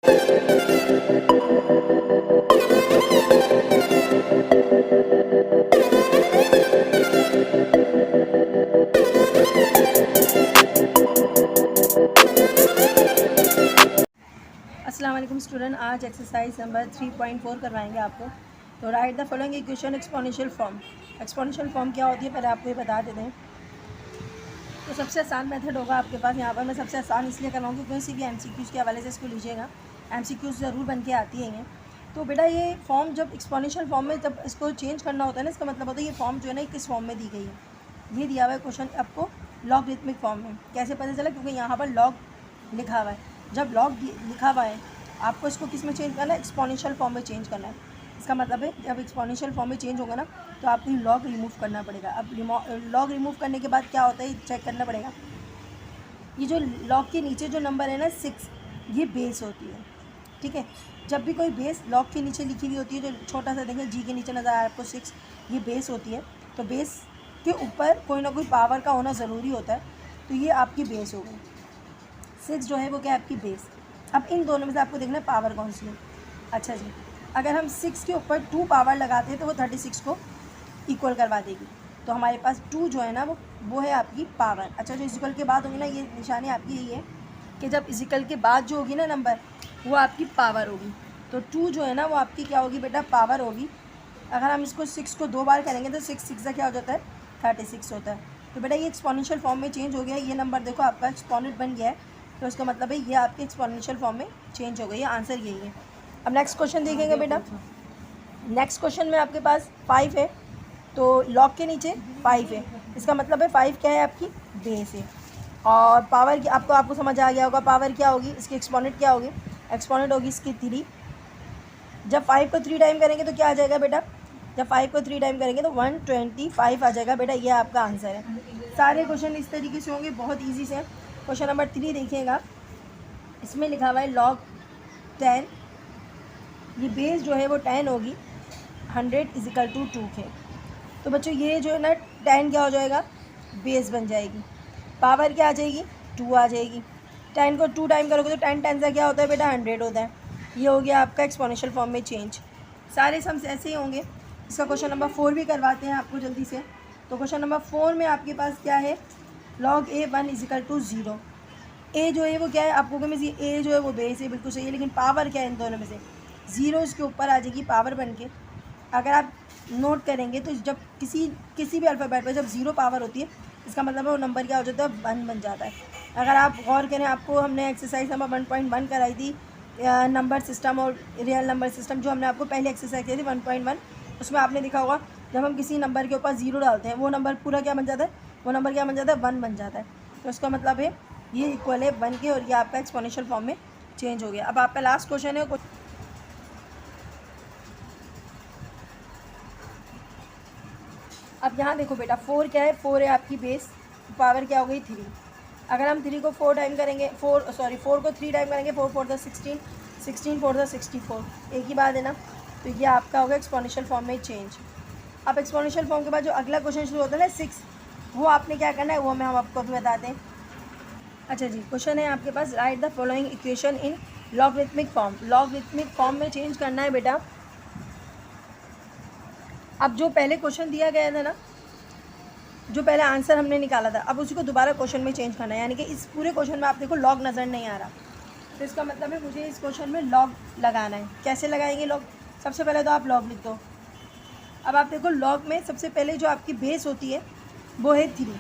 अस्सलाम वालेकुम स्टूडेंट, आज एक्सरसाइज नंबर 3.4 करवाएंगे आपको। तो right the following equation exponential form. Exponential form क्या होती है पहले आपको ये बता देते हैं। तो सबसे आसान मेथड होगा आपके पास यहाँ पर। मैं सबसे आसान इसलिए करवाऊँगी क्योंकि किसी भी MCQs के हवाले से इसको लीजिएगा, MCQs ज़रूर बन के आती हैं। तो बेटा ये फॉर्म जब एक्सपोनेंशियल फॉर्म में जब इसको चेंज करना होता है ना, इसका मतलब होता है ये फॉर्म जो है ना किस फॉर्म में दी गई है। ये दिया हुआ है क्वेश्चन आपको लॉगरिथमिक फॉर्म में। कैसे पता चला? क्योंकि यहाँ पर लॉग लिखा हुआ है। जब लॉग लिखा हुआ है आपको इसको किस में चेंज करना है? एक्सपोनेंशियल फॉर्म में चेंज करना है। इसका मतलब है जब एक्सपोनेंशियल फॉर्म में चेंज होगा ना तो आपको लॉग रिमूव करना पड़ेगा। अब लॉग रिमूव करने के बाद क्या होता है चेक करना पड़ेगा। ये जो लॉग के नीचे जो नंबर है ना 6, ये बेस होती है। ठीक है, जब भी कोई बेस लॉग के नीचे लिखी हुई होती है, जो छोटा सा देखें जी के नीचे नज़र आ रहा है आपको 6, ये बेस होती है। तो बेस के ऊपर कोई ना कोई पावर का होना ज़रूरी होता है। तो ये आपकी बेस हो गई 6 जो है वो क्या है आपकी बेस। अब इन दोनों में से आपको देखना है पावर कौन सी है। अच्छा जी, अगर हम 6 के ऊपर 2 पावर लगाते हैं तो वो 36 को इक्वल करवा देगी। तो हमारे पास 2 जो है ना वो है आपकी पावर। अच्छा, जो इक्वल के बाद होगी ना, ये निशानी आपकी यही है कि जब इक्वल के बाद जो होगी ना नंबर वो आपकी पावर होगी। तो 2 जो है ना वो आपकी क्या होगी बेटा? पावर होगी। अगर हम इसको 6 को 2 बार करेंगे तो 6 6 का क्या हो जाता है? 36 होता है। तो बेटा ये एक्सपोनेंशियल फॉर्म में चेंज हो गया। ये नंबर देखो आपका एक्सपोनेंट बन गया है, तो इसका मतलब है ये आपके एक्सपोनेंशियल फॉर्म में चेंज हो गई है। आंसर यही है। अब नेक्स्ट क्वेश्चन देखेंगे बेटा। नेक्स्ट क्वेश्चन में आपके पास 5 है, तो लॉग के नीचे 5 है। इसका मतलब है 5 क्या है? आपकी बेस है। और पावर की आपको समझ आ गया होगा पावर क्या होगी, इसकी एक्सपोनेंट क्या होगी? एक्सपोनेंट होगी इसकी 3। जब 5 को 3 टाइम करेंगे तो क्या आ जाएगा बेटा? जब 5 को 3 टाइम करेंगे तो 125 आ जाएगा बेटा। ये आपका आंसर है। सारे क्वेश्चन इस तरीके से होंगे, बहुत ईजी से। क्वेश्चन नंबर 3 देखिएगा, इसमें लिखा हुआ है log 10। ये बेस जो है वो 10 होगी, 100 = 2 के। तो बच्चों ये जो है ना 10 क्या हो जाएगा? बेस बन जाएगी। पावर क्या आ जाएगी? 2 आ जाएगी। 10 को 2 टाइम करोगे तो 10 10 से क्या होता है बेटा? 100 होता है। ये हो गया आपका एक्सपोनेंशियल फॉर्म में चेंज। सारे सम्स ऐसे ही होंगे। इसका क्वेश्चन नंबर 4 भी करवाते हैं आपको जल्दी से। तो क्वेश्चन नंबर 4 में आपके पास क्या है? log A1 = 0। ए जो है वो क्या है? आपको में से ए जो है वो बेस है, बिल्कुल सही है। लेकिन पावर क्या है इन दोनों में से? 0 इसके ऊपर आ जाएगी पावर बन के। अगर आप नोट करेंगे तो जब किसी भी अल्फ़ाबेट पर जब 0 पावर होती है, इसका मतलब है वो नंबर क्या हो जाता है? 1 बन जाता है। अगर आप गौर करें, आपको हमने एक्सरसाइज नंबर 1.1 कराई थी, नंबर सिस्टम और रियल नंबर सिस्टम, जो हमने आपको पहले एक्सरसाइज की थी 1.1। उसमें आपने देखा होगा जब हम किसी नंबर के ऊपर 0 डालते हैं वो नंबर पूरा क्या बन जाता है? वो नंबर क्या बन जाता है? 1 बन जाता है। तो इसका मतलब है ये इक्वल है 1 के, और ये आपका एक्सपोनेंशियल फॉर्म में चेंज हो गया। अब आपका लास्ट क्वेश्चन है। अब यहाँ देखो बेटा 4 क्या है? 4 है आपकी बेस। पावर क्या हो गई? 3। अगर हम 3 को 4 टाइम करेंगे, 4 को 3 टाइम करेंगे, 4 4 16, 16 4 64, एक ही बात है ना। तो ये आपका होगा एक्सपोनेंशियल फॉर्म में चेंज। अब एक्सपोनेंशियल फॉर्म के बाद जो अगला क्वेश्चन शुरू होता है ना 6, वो आपने क्या करना है वो हम आपको भी बताते हैं। अच्छा जी, क्वेश्चन है आपके पास, write the following equation in logarithmic form. Logarithmic form में चेंज करना है बेटा। अब जो पहले क्वेश्चन दिया गया था ना, जो पहले आंसर हमने निकाला था, अब उसी को दोबारा क्वेश्चन में चेंज करना है। यानी कि इस पूरे क्वेश्चन में आप देखो लॉग नज़र नहीं आ रहा, तो इसका मतलब है मुझे इस क्वेश्चन में लॉग लगाना है। कैसे लगाएंगे लॉग? सबसे पहले तो आप लॉग लिख दो। अब आप देखो लॉग में सबसे पहले जो आपकी बेस होती है वो है 3।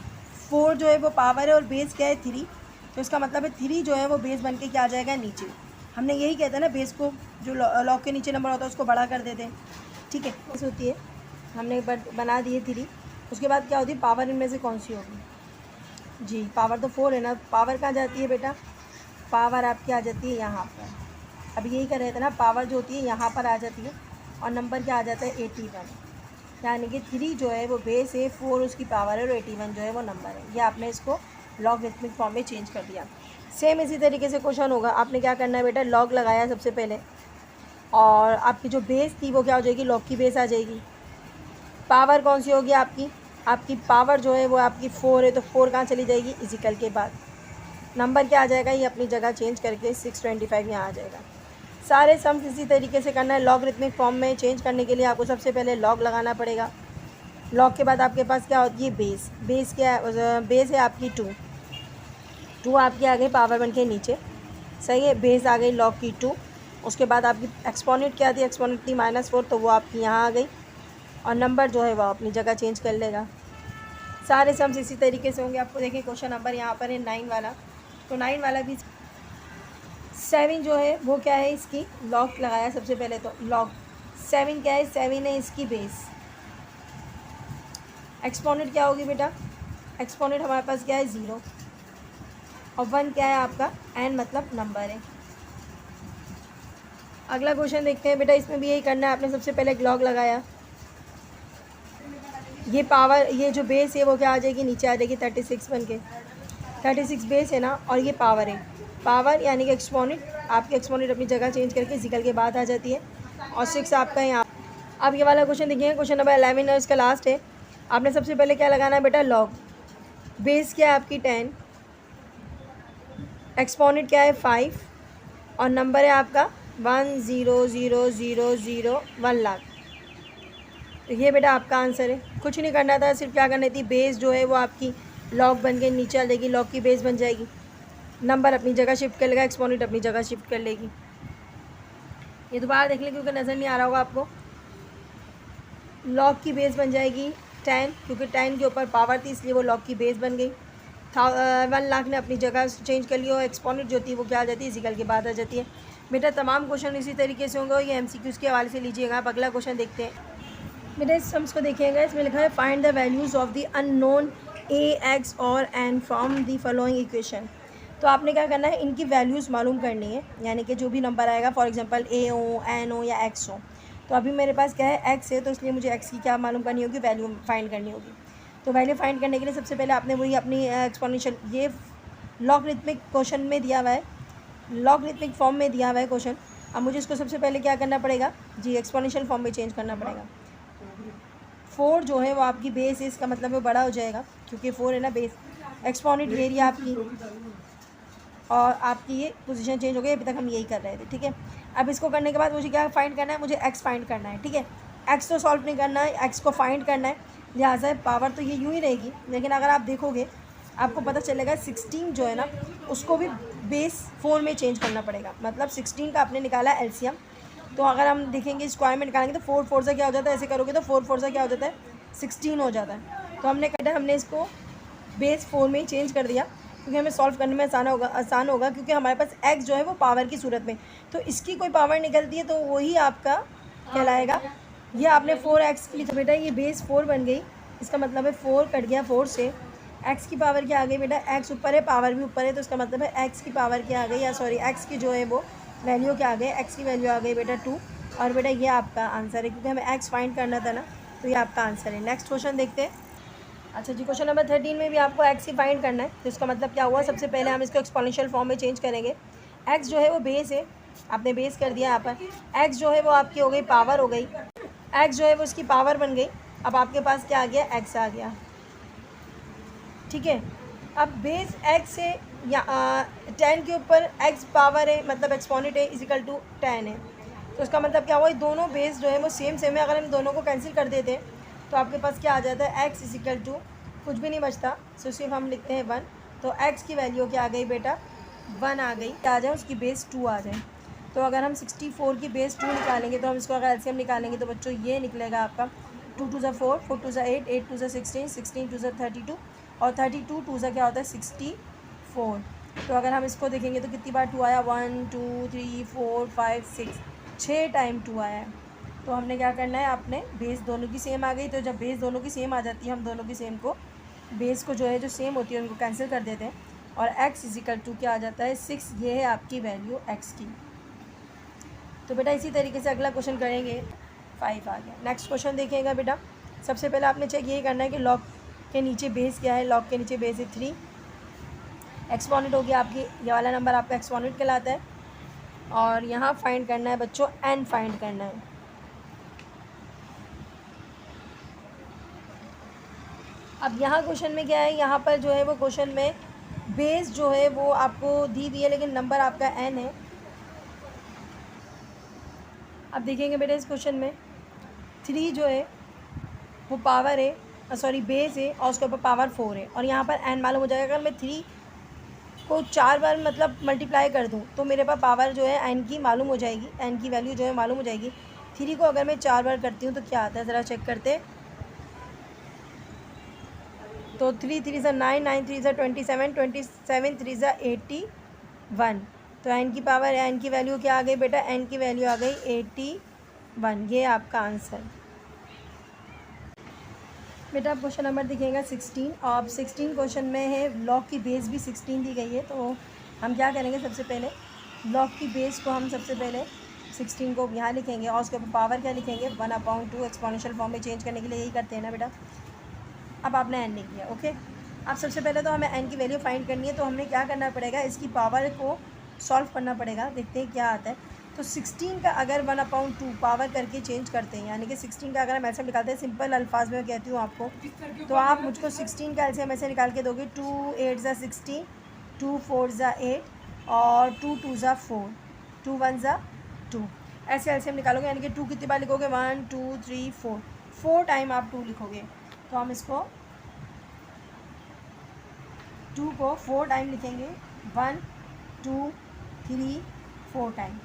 4 जो है वो पावर है और बेस क्या है? 3। तो इसका मतलब है 3 जो है वो बेस बन के क्या आ जाएगा? नीचे। हमने यही कहते हैं ना, बेस को जो लॉग के नीचे नंबर होता है उसको बड़ा कर देते हैं। ठीक है, बेस होती है, हमने बना दी है 3। उसके बाद क्या होती है? पावर इनमें से कौन सी होगी? जी पावर तो 4 है ना। पावर कहाँ जाती है बेटा? पावर आपकी आ जाती है यहाँ पर। अब यही कर रहे थे ना, पावर जो होती है यहाँ पर आ जाती है और नंबर क्या आ जाता है? 81। यानी कि 3 जो है वो बेस है, 4 उसकी पावर है और 81 जो है वो नंबर है। ये आपने इसको लॉगरिथमिक फॉर्म में चेंज कर दिया। सेम इसी तरीके से क्वेश्चन होगा। आपने क्या करना है बेटा? लॉग लगाया सबसे पहले, और आपकी जो बेस थी वो क्या हो जाएगी? लॉग की बेस आ जाएगी। पावर कौन सी होगी आपकी? आपकी पावर जो है वो आपकी 4 है, तो 4 कहाँ चली जाएगी? इजिकल के बाद। नंबर क्या आ जाएगा? ये अपनी जगह चेंज करके 625 यहाँ आ जाएगा। सारे सम्स इसी तरीके से करना है। लॉगरिथमिक फॉर्म में चेंज करने के लिए आपको सबसे पहले लॉग लगाना पड़ेगा। लॉग के बाद आपके पास क्या होती है, बेस। बेस क्या है, बेस है आपकी 2 आपकी आ गई पावर 1 के नीचे, सही है। बेस आ गई लॉग की 2। उसके बाद आपकी एक्सपोनेंट क्या थी, एक्सपोनेंट थी -4, तो वो आपकी यहाँ आ गई और नंबर जो है वो अपनी जगह चेंज कर लेगा। सारे सम्स इसी तरीके से होंगे। आपको देखिए क्वेश्चन नंबर यहाँ पर है 9 वाला, तो 9 वाला भी 7 जो है वो क्या है, इसकी लॉग लगाया सबसे पहले। तो लॉग 7 क्या है, 7 है इसकी बेस। एक्सपोनेंट क्या होगी बेटा, एक्सपोनेंट हमारे पास क्या है 0 और 1 क्या है आपका n, मतलब नंबर है। अगला क्वेश्चन देखते हैं बेटा, इसमें भी यही करना है। आपने सबसे पहले एक लॉग लगाया, ये पावर, ये जो बेस है वो क्या आ जाएगी, नीचे आ जाएगी 36 बन के। 36 बेस है ना, और ये पावर है। पावर यानी कि एक्सपोनेंट, आपकी एक्सपोनेंट अपनी जगह चेंज करके निकल के बाद आ जाती है, और 6 आपका यहाँ। अब ये वाला क्वेश्चन देखिए, क्वेश्चन नंबर 11 और इसका लास्ट है। आपने सबसे पहले क्या लगाना है बेटा, लॉग। बेस क्या है आपकी 10, एक्सपोनेंट क्या है 5 और नंबर है आपका 1,0,0,0,0,1 लाख। तो ये बेटा आपका आंसर है। कुछ नहीं करना था, सिर्फ क्या करनी थी, बेस जो है वो आपकी लॉग बन के नीचे आ जाएगी, लॉग की बेस बन जाएगी, नंबर अपनी जगह शिफ्ट कर लेगा, एक्सपोनेंट अपनी जगह शिफ्ट कर लेगी। ये दोबारा देख लें क्योंकि नज़र नहीं आ रहा होगा आपको। लॉग की बेस बन जाएगी 10, क्योंकि 10 के ऊपर पावर थी इसलिए वो लॉग की बेस बन गई। 1 लाख ने अपनी जगह चेंज कर लिया और एक्सपोनेंट जो थी वो क्या आ जाती है, इसी के बाद आ जाती है। बेटा तमाम क्वेश्चन इसी तरीके से होंगे, ये MCQs के हवाले से लीजिएगा। आप अगला क्वेश्चन देखते हैं। बेटा इस सम्स को देखिएगा, इसमें लिखा है find the values of the unknown a, x और n from the following equation. तो आपने क्या करना है, इनकी वैल्यूज़ मालूम करनी है, यानी कि जो भी नंबर आएगा, फॉर एग्जांपल a हो, n हो या x हो। तो अभी मेरे पास क्या है, x है, तो इसलिए मुझे x की क्या मालूम करनी होगी, वैल्यू फाइंड करनी होगी। तो वैल्यू फाइंड करने के लिए सबसे पहले आपने वही अपनी एक्सपोनेंशियल, ये लॉगरिथमिक क्वेश्चन में दिया हुआ है, लॉगरिथमिक फॉर्म में दिया हुआ है क्वेश्चन। अब मुझे इसको सबसे पहले क्या करना पड़ेगा जी, एक्सपोनेंशियल फॉर्म में चेंज करना पड़ेगा। 4 जो है वो आपकी बेस है, इसका मतलब वो बड़ा हो जाएगा क्योंकि 4 है ना बेस। एक्सपोनेंट एरिया आपकी, और आपकी ये पोजीशन चेंज हो गई, अभी तक हम यही कर रहे थे, ठीक है। अब इसको करने के बाद मुझे क्या फाइंड करना है, मुझे x फाइंड करना है, ठीक है। x तो सॉल्व नहीं करना है, x को फाइंड करना है, लिहाजा पावर तो ये यूँ ही रहेगी। लेकिन अगर आप देखोगे आपको पता चलेगा 16 जो है ना, उसको भी बेस 4 में चेंज करना पड़ेगा। मतलब 16 का आपने निकाला एलसीएम, तो अगर हम देखेंगे स्क्वायर में निकालेंगे तो 4 4 से क्या हो जाता है, ऐसे करोगे तो 4 4 से क्या हो जाता है, 16 हो जाता है। तो हमने कहा हमने इसको बेस 4 में ही चेंज कर दिया क्योंकि हमें सॉल्व करने में आसान होगा क्योंकि हमारे पास x जो है वो पावर की सूरत में, तो इसकी कोई पावर निकलती है तो वही आपका कहलाएगा। ये आपने 4x की, तो बेटा ये बेस 4 बन गई, इसका मतलब है 4 कट गया 4 से, x की पावर क्या आ गई बेटा, x ऊपर है, पावर भी ऊपर है, तो इसका मतलब है x की पावर क्या आ गई, या सॉरी x की जो है वो वैल्यू क्या आ गई, x की वैल्यू आ गई बेटा 2। और बेटा ये आपका आंसर है क्योंकि हमें x फाइंड करना था ना, तो ये आपका आंसर है। नेक्स्ट क्वेश्चन देखते हैं। अच्छा जी, क्वेश्चन नंबर 13 में भी आपको x ही फाइंड करना है, तो इसका मतलब क्या हुआ, सबसे पहले हम इसको एक्सपोनेंशियल फॉर्म में चेंज करेंगे। x जो है वो बेस है, आपने बेस कर दिया यहाँ पर, x जो है वो आपकी हो गई पावर हो गई, x जो है वो उसकी पावर बन गई। अब आपके पास क्या आ गया, x आ गया, ठीक है। अब बेस x से या 10 के ऊपर x पावर है, मतलब एक्सपोनेंट है, इजिकल टू 10 है, तो इसका मतलब क्या हुआ, दोनों बेस जो है वो सेम है। अगर हम दोनों को कैंसिल कर देते हैं तो आपके पास क्या आ जाता है, x इजिकल टू कुछ भी नहीं बचता, सो सिर्फ हम लिखते हैं 1। तो x की वैल्यू क्या आ गई बेटा, 1 आ गई, आ जाए उसकी बेस 2 आ जाए। तो अगर हम 64 की बेस 2 निकालेंगे, तो हम इसको अगर एलसीएम निकालेंगे तो बच्चों ये निकलेगा आपका 2 2 4, 4 2 8, 8 2 16, 16 2 32 और 32 2 क्या होता है 64। तो अगर हम इसको देखेंगे तो कितनी बार 2 आया, 1 2 3 4 5 6, 6 टाइम 2 आया है। तो हमने क्या करना है, आपने बेस दोनों की सेम आ गई, तो जब बेस दोनों की सेम आ जाती है, हम दोनों की सेम को, बेस को जो है जो सेम होती है उनको कैंसिल कर देते हैं और x इजिकल टू क्या आ जाता है 6। ये है आपकी वैल्यू x की। तो बेटा इसी तरीके से अगला क्वेश्चन करेंगे। 5 आ गया। नेक्स्ट क्वेश्चन देखिएगा बेटा, सबसे पहले आपने चेक यही करना है कि लॉग के नीचे बेस क्या है, लॉग के नीचे बेस है 3, एक्सपोनेंट हो गया आपकी, ये वाला नंबर आपका एक्सपोनेंट कहलाता है, और यहाँ फाइंड करना है बच्चों n फाइंड करना है। अब यहाँ क्वेश्चन में क्या है, यहाँ पर जो है वो क्वेश्चन में बेस जो है वो आपको दी हुई है, लेकिन नंबर आपका n है, अब देखेंगे बेटा इस क्वेश्चन में 3 जो है वो पावर है, सॉरी बेस है, और उसके ऊपर पावर 4 है, और यहाँ पर n मालूम हो जाएगा। अगर मैं 3 को 4 बार मतलब मल्टीप्लाई कर दूँ तो मेरे पास पावर जो है n की मालूम हो जाएगी, n की वैल्यू जो है मालूम हो जाएगी। 3 को अगर मैं 4 बार करती हूँ तो क्या आता है, ज़रा चेक करते। तो 3 3 ज़ा 9, 9 3 ज़ा 27, 27 3 ज़ा 81। तो n की पावर है, n की वैल्यू क्या आ गई बेटा, n की वैल्यू आ गई 81। ये आपका आंसर। बेटा आप क्वेश्चन नंबर दिखेगा 16, और 16 क्वेश्चन में है लॉग की बेस भी 16 दी गई है। तो हम क्या करेंगे, सबसे पहले लॉग की बेस को हम सबसे पहले 16 को यहाँ लिखेंगे, और उसके ऊपर पावर क्या लिखेंगे, 1/2 एक्सपोनेंशियल फॉर्म में चेंज करने के लिए यही करते हैं ना बेटा। अब आपने n लिख दिया, ओके। अब सबसे पहले तो हमें n की वैल्यू फाइंड करनी है, तो हमें क्या करना पड़ेगा, इसकी पावर को सॉल्व करना पड़ेगा। देखते हैं क्या आता है। तो 16 का अगर 1/2 पावर करके चेंज करते हैं, यानी कि 16 का अगर हम एलसीएम निकालते हैं, सिंपल अल्फाज में कहती हूँ आपको, तो आप मुझको 16 का एलसीएम ऐसे निकाल के दोगे। 2 8 ज़ा 16, 2 4 ज़ा 8, और 2 2 ज़ा 4, 2 1 ज़ा 2, ऐसे एलसीएम निकालोगे। यानी कि 2 कितनी बार लिखोगे, 1 2 3 4, 4 टाइम आप 2 लिखोगे। तो हम इसको 2 को 4 टाइम लिखेंगे, 1 2 3 4 टाइम,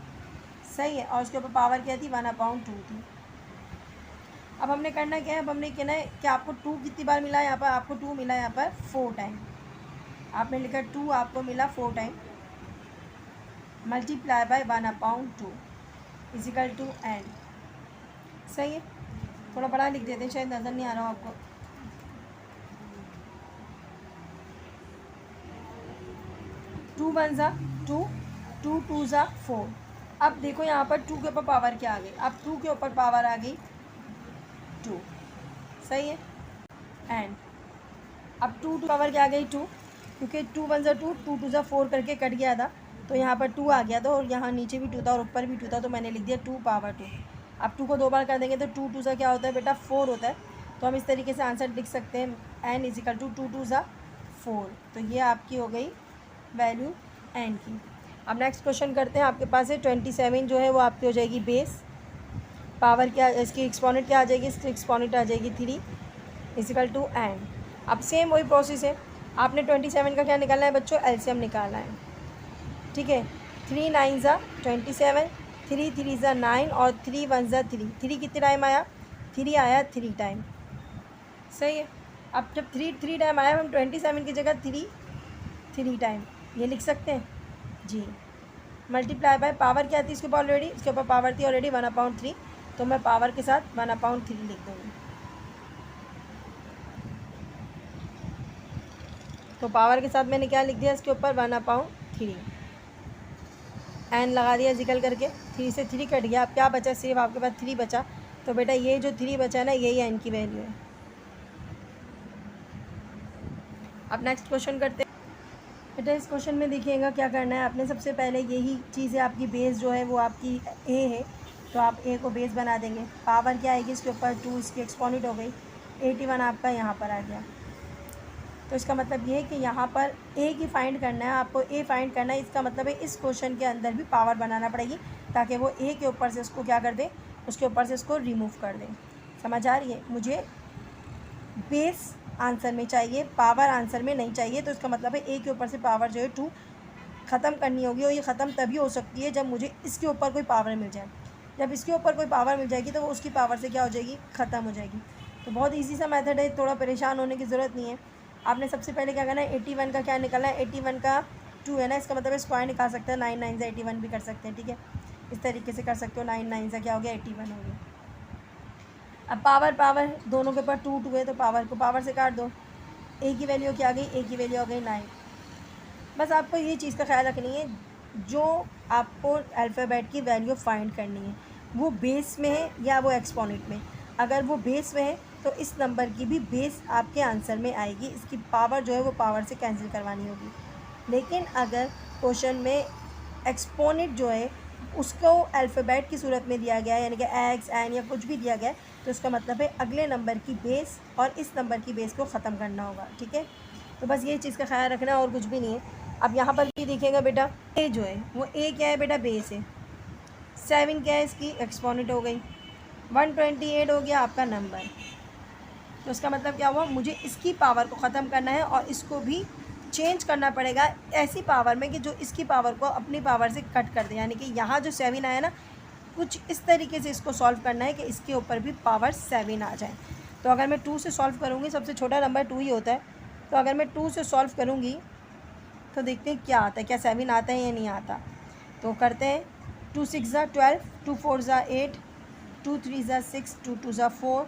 सही है। और उसके ऊपर पावर क्या थी, 1/2 थी। अब हमने करना क्या है, अब हमने कहना है कि आपको 2 कितनी बार मिला, यहाँ पर आपको 2 मिला, यहाँ पर 4 टाइम। आपने लिखा 2 आपको मिला 4 time, multiply by 1/2 equal to n, सही है। थोड़ा बड़ा लिख देते हैं, शायद नज़र नहीं आ रहा हो आपको। टू 1 ज़ा 2, 2 2 ज़ा 4। अब देखो यहाँ पर 2 के ऊपर पावर क्या आ गई, अब 2 के ऊपर पावर आ गई 2, सही है। एंड अब 2 पावर क्या आ गई 2, क्योंकि 2 1 ज़ा 2, 2 2 ज़ा 4 करके कट गया था, तो यहाँ पर 2 आ गया था, और यहाँ नीचे भी 2 था और ऊपर भी 2 था, तो मैंने लिख दिया 2 पावर 2। अब 2 को 2 बार कर देंगे तो 2 2 ज़ा क्या होता है बेटा, 4 होता है। तो हम इस तरीके से आंसर लिख सकते हैं, n इजिकल टू 2 2 ज़ा 4। तो ये आपकी हो गई वैल्यू n की। अब नेक्स्ट क्वेश्चन करते हैं। आपके पास है 27 जो है वो आपकी हो जाएगी बेस, पावर क्या, इसकी एक्सपोनेंट क्या आ जाएगी, इसकी एक्सपोनेंट आ जाएगी 3 इजिकल टू n। अब सेम वही प्रोसेस है, आपने 27 का क्या निकालना है बच्चों, एलसीएम निकालना है, ठीक है। 3 9 ज़ा 27, 3 3 ज़ा 9, और 3 1 ज़ा 3। 3 कितने टाइम आया, 3 आया 3 टाइम, सही है। अब जब 3 टाइम आया, हम 27 की जगह 3 टाइम ये लिख सकते हैं जी। मल्टीप्लाई बाय पावर क्या थी इसके ऊपर ऑलरेडी, इसके ऊपर पावर थी ऑलरेडी 1/3, तो मैं पावर के साथ 1/3 लिख दूँगी। तो पावर के साथ मैंने क्या लिख दिया, इसके ऊपर 1/3, एन लगा दिया जिकल करके, 3 से 3 कट गया। अब क्या बचा, सिर्फ आपके पास 3 बचा। तो बेटा ये जो 3 बचा है ना, यही एन की वैल्यू है। अब नेक्स्ट क्वेश्चन करते हैं। बेटा इस क्वेश्चन में देखिएगा क्या करना है आपने, सबसे पहले यही चीज़ है, आपकी बेस जो है वो आपकी ए है, तो आप ए को बेस बना देंगे। पावर क्या आएगी इसके ऊपर 2, इसकी एक्सपोनेंट हो गई 81, आपका यहाँ पर आ गया। तो इसका मतलब ये है कि यहाँ पर ए की फाइंड करना है आपको, ए फाइंड करना है। इसका मतलब है इस क्वेश्चन के अंदर भी पावर बनाना पड़ेगी, ताकि वो ए के ऊपर से इसको क्या कर दे, उसके ऊपर से इसको रिमूव कर दे। समझ आ रही है, मुझे बेस आंसर में चाहिए, पावर आंसर में नहीं चाहिए। तो इसका मतलब है ए के ऊपर से पावर जो है 2 ख़त्म करनी होगी, और ये ख़त्म तभी हो सकती है जब मुझे इसके ऊपर कोई पावर मिल जाए। जब इसके ऊपर कोई पावर मिल जाएगी तो वो उसकी पावर से क्या हो जाएगी, ख़त्म हो जाएगी। तो बहुत ईजी सा मेथड है, थोड़ा परेशान होने की ज़रूरत नहीं है। आपने सबसे पहले क्या करना है, 81 का क्या निकालना है, 81 का 2 है ना, इसका मतलब स्क्वायर निकाल सकते हैं। 9 9 से 81 भी कर सकते हैं, ठीक है। इस तरीके से कर सकते हो, 9 9 से क्या हो गया 81 हो गया। अब पावर दोनों के ऊपर 2 2 है, तो पावर को पावर से काट दो। ए की वैल्यू क्या आ गई, ए की वैल्यू आ गई 9। बस आपको ये चीज़ का ख्याल रखनी है, जो आपको अल्फ़ाबेट की वैल्यू फाइंड करनी है वो बेस में है या वो एक्सपोनेंट में। अगर वो बेस में है तो इस नंबर की भी बेस आपके आंसर में आएगी, इसकी पावर जो है वो पावर से कैंसिल करवानी होगी। लेकिन अगर क्वेश्चन में एक्सपोनेंट जो है उसको अल्फ़ाबेट की सूरत में दिया गया है, यानी कि एक्स एन या कुछ भी दिया गया है, तो उसका मतलब है अगले नंबर की बेस और इस नंबर की बेस को ख़त्म करना होगा, ठीक है। तो बस ये चीज़ का ख्याल रखना और कुछ भी नहीं है। अब यहाँ पर भी देखिएगा बेटा, ए जो है वो ए क्या है बेटा, बेस है, 7 क्या है इसकी एक्सपोनेंट हो गई, 128 हो गया आपका नंबर। तो इसका मतलब क्या हुआ, मुझे इसकी पावर को ख़त्म करना है और इसको भी चेंज करना पड़ेगा ऐसी पावर में कि जो इसकी पावर को अपनी पावर से कट कर दे। यानी कि यहाँ जो 7 आया ना, कुछ इस तरीके से इसको सॉल्व करना है कि इसके ऊपर भी पावर 7 आ जाए। तो अगर मैं 2 से सॉल्व करूँगी, सबसे छोटा नंबर 2 ही होता है, तो अगर मैं 2 से सॉल्व करूँगी तो देखते हैं क्या आता है, क्या 7 आता है या नहीं आता। तो करते हैं, 2 6 ज़ा 12, 2 4 ज़ा 8, 2 3 ज़ा 6, 2 2 ज़ा 4,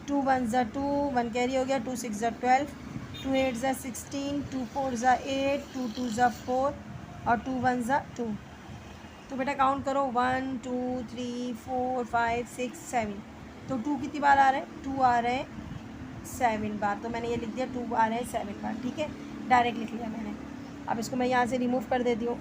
2 1 ज़ा 2, 1 कैरी हो गया, 2 6 ज़ा 12, 2 8 ज़ा 16, 2 4 ज़ा 8, 2 2 ज़ा 4 और 2 1 ज़ा 2। तो बेटा काउंट करो, 1 2 3 4 5 6 7। तो 2 कितनी बार आ रहे हैं, 2 आ रहे हैं 7 बार। तो मैंने ये लिख दिया 2 आ रहे हैं 7 बार, ठीक है, डायरेक्ट लिख लिया मैंने। अब इसको मैं यहाँ से रिमूव कर देती हूँ।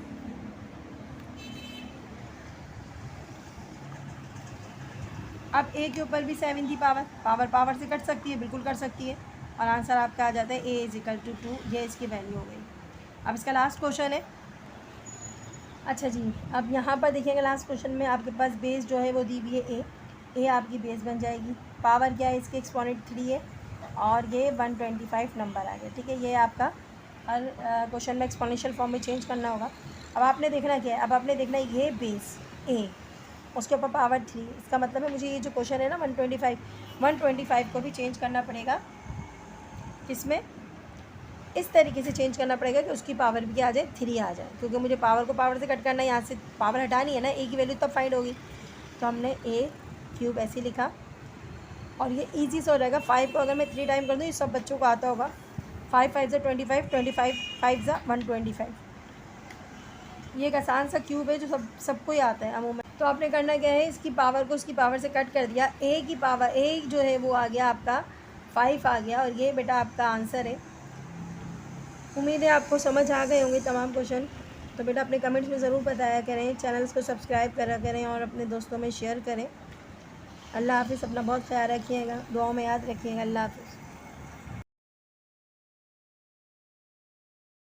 अब ए के ऊपर भी 7 की पावर से कट सकती है, बिल्कुल कर सकती है, और आंसर आपका आ जाता है ए इज इक्वल टू 2। ये इसकी वैल्यू हो गई। अब इसका लास्ट क्वेश्चन है। अच्छा जी, अब यहाँ पर देखिएगा लास्ट क्वेश्चन में आपके पास बेस जो है वो दी हुई है ए आपकी बेस बन जाएगी। पावर क्या है इसकी, एक्सपोनेंट 3 है, और ये 125 नंबर आ गया, ठीक है। ये आपका हर क्वेश्चन में एक्सपोनेंशियल फॉर्म में चेंज करना होगा। अब आपने देखना क्या है, अब आपने देखना है ये बेस ए, उसके ऊपर पावर 3। इसका मतलब है मुझे ये जो क्वेश्चन है ना 125 को भी चेंज करना पड़ेगा, किसमें, इस तरीके से चेंज करना पड़ेगा कि उसकी पावर भी आ जाए 3 आ जाए, क्योंकि मुझे पावर को पावर से कट करना है, यहाँ से पावर हटानी है ना, ए की वैल्यू तब फाइंड होगी। तो हमने ए क्यूब ऐसे लिखा और ये ईजी से हो जाएगा। 5 को अगर मैं 3 टाइम कर दूँ, ये सब बच्चों को आता होगा। 5 5 ज़ा 25, 25 5 ज़ा 125। ये एक आसान सा क्यूब है जो सबको ही आता है अमूमन। तो आपने करना क्या है, इसकी पावर को उसकी पावर से कट कर दिया, ए की पावर, ए जो है वो आ गया आपका 5 आ गया, और ये बेटा आपका आंसर है। उम्मीद है आपको समझ आ गए होंगे तमाम क्वेश्चन। तो बेटा अपने कमेंट्स में ज़रूर बताया करें, चैनल्स को सब्सक्राइब करा करें और अपने दोस्तों में शेयर करें। अल्लाह हाफ़िज़, अपना बहुत ख्याल रखिएगा, दुआओं में याद रखिएगा। अल्लाह हाफ़िज़।